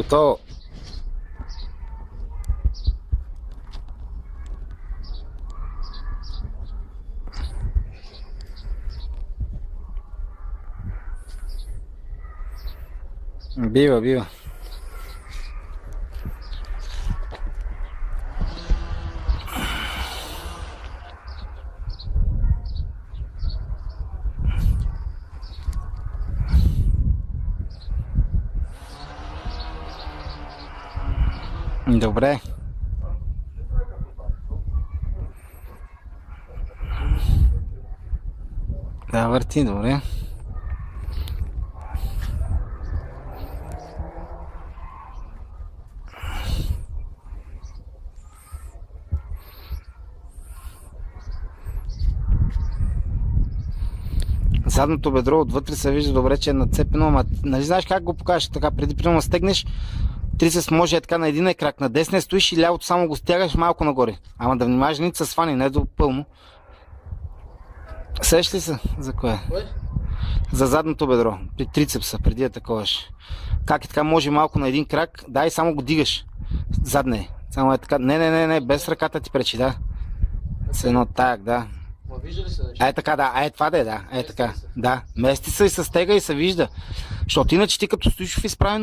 Готово. Бива. Добре. Да, върти, добре. Задното бедро отвътре се вижда добре, че е нацепено, ама нали знаеш как го покажеш така, преди примерно стегнеш, трицепс може е така на един крак, на десния стоиш и лявото само го стягаш малко нагоре. Ама да внимаваш нито се свани, не до пълно. Сеш ли се? За кое? За задното бедро, при трицепса, преди да таковаш. Как е така, може малко на един крак, да, и само го дигаш. Задне. Само е така. Не, без ръката ти пречи, да. С едно так, да. Вижда ли се? Е така, да. Това да е, да. Е така. Да. Мести се и се стега и се вижда. Защото иначе ти като стоиш в изправено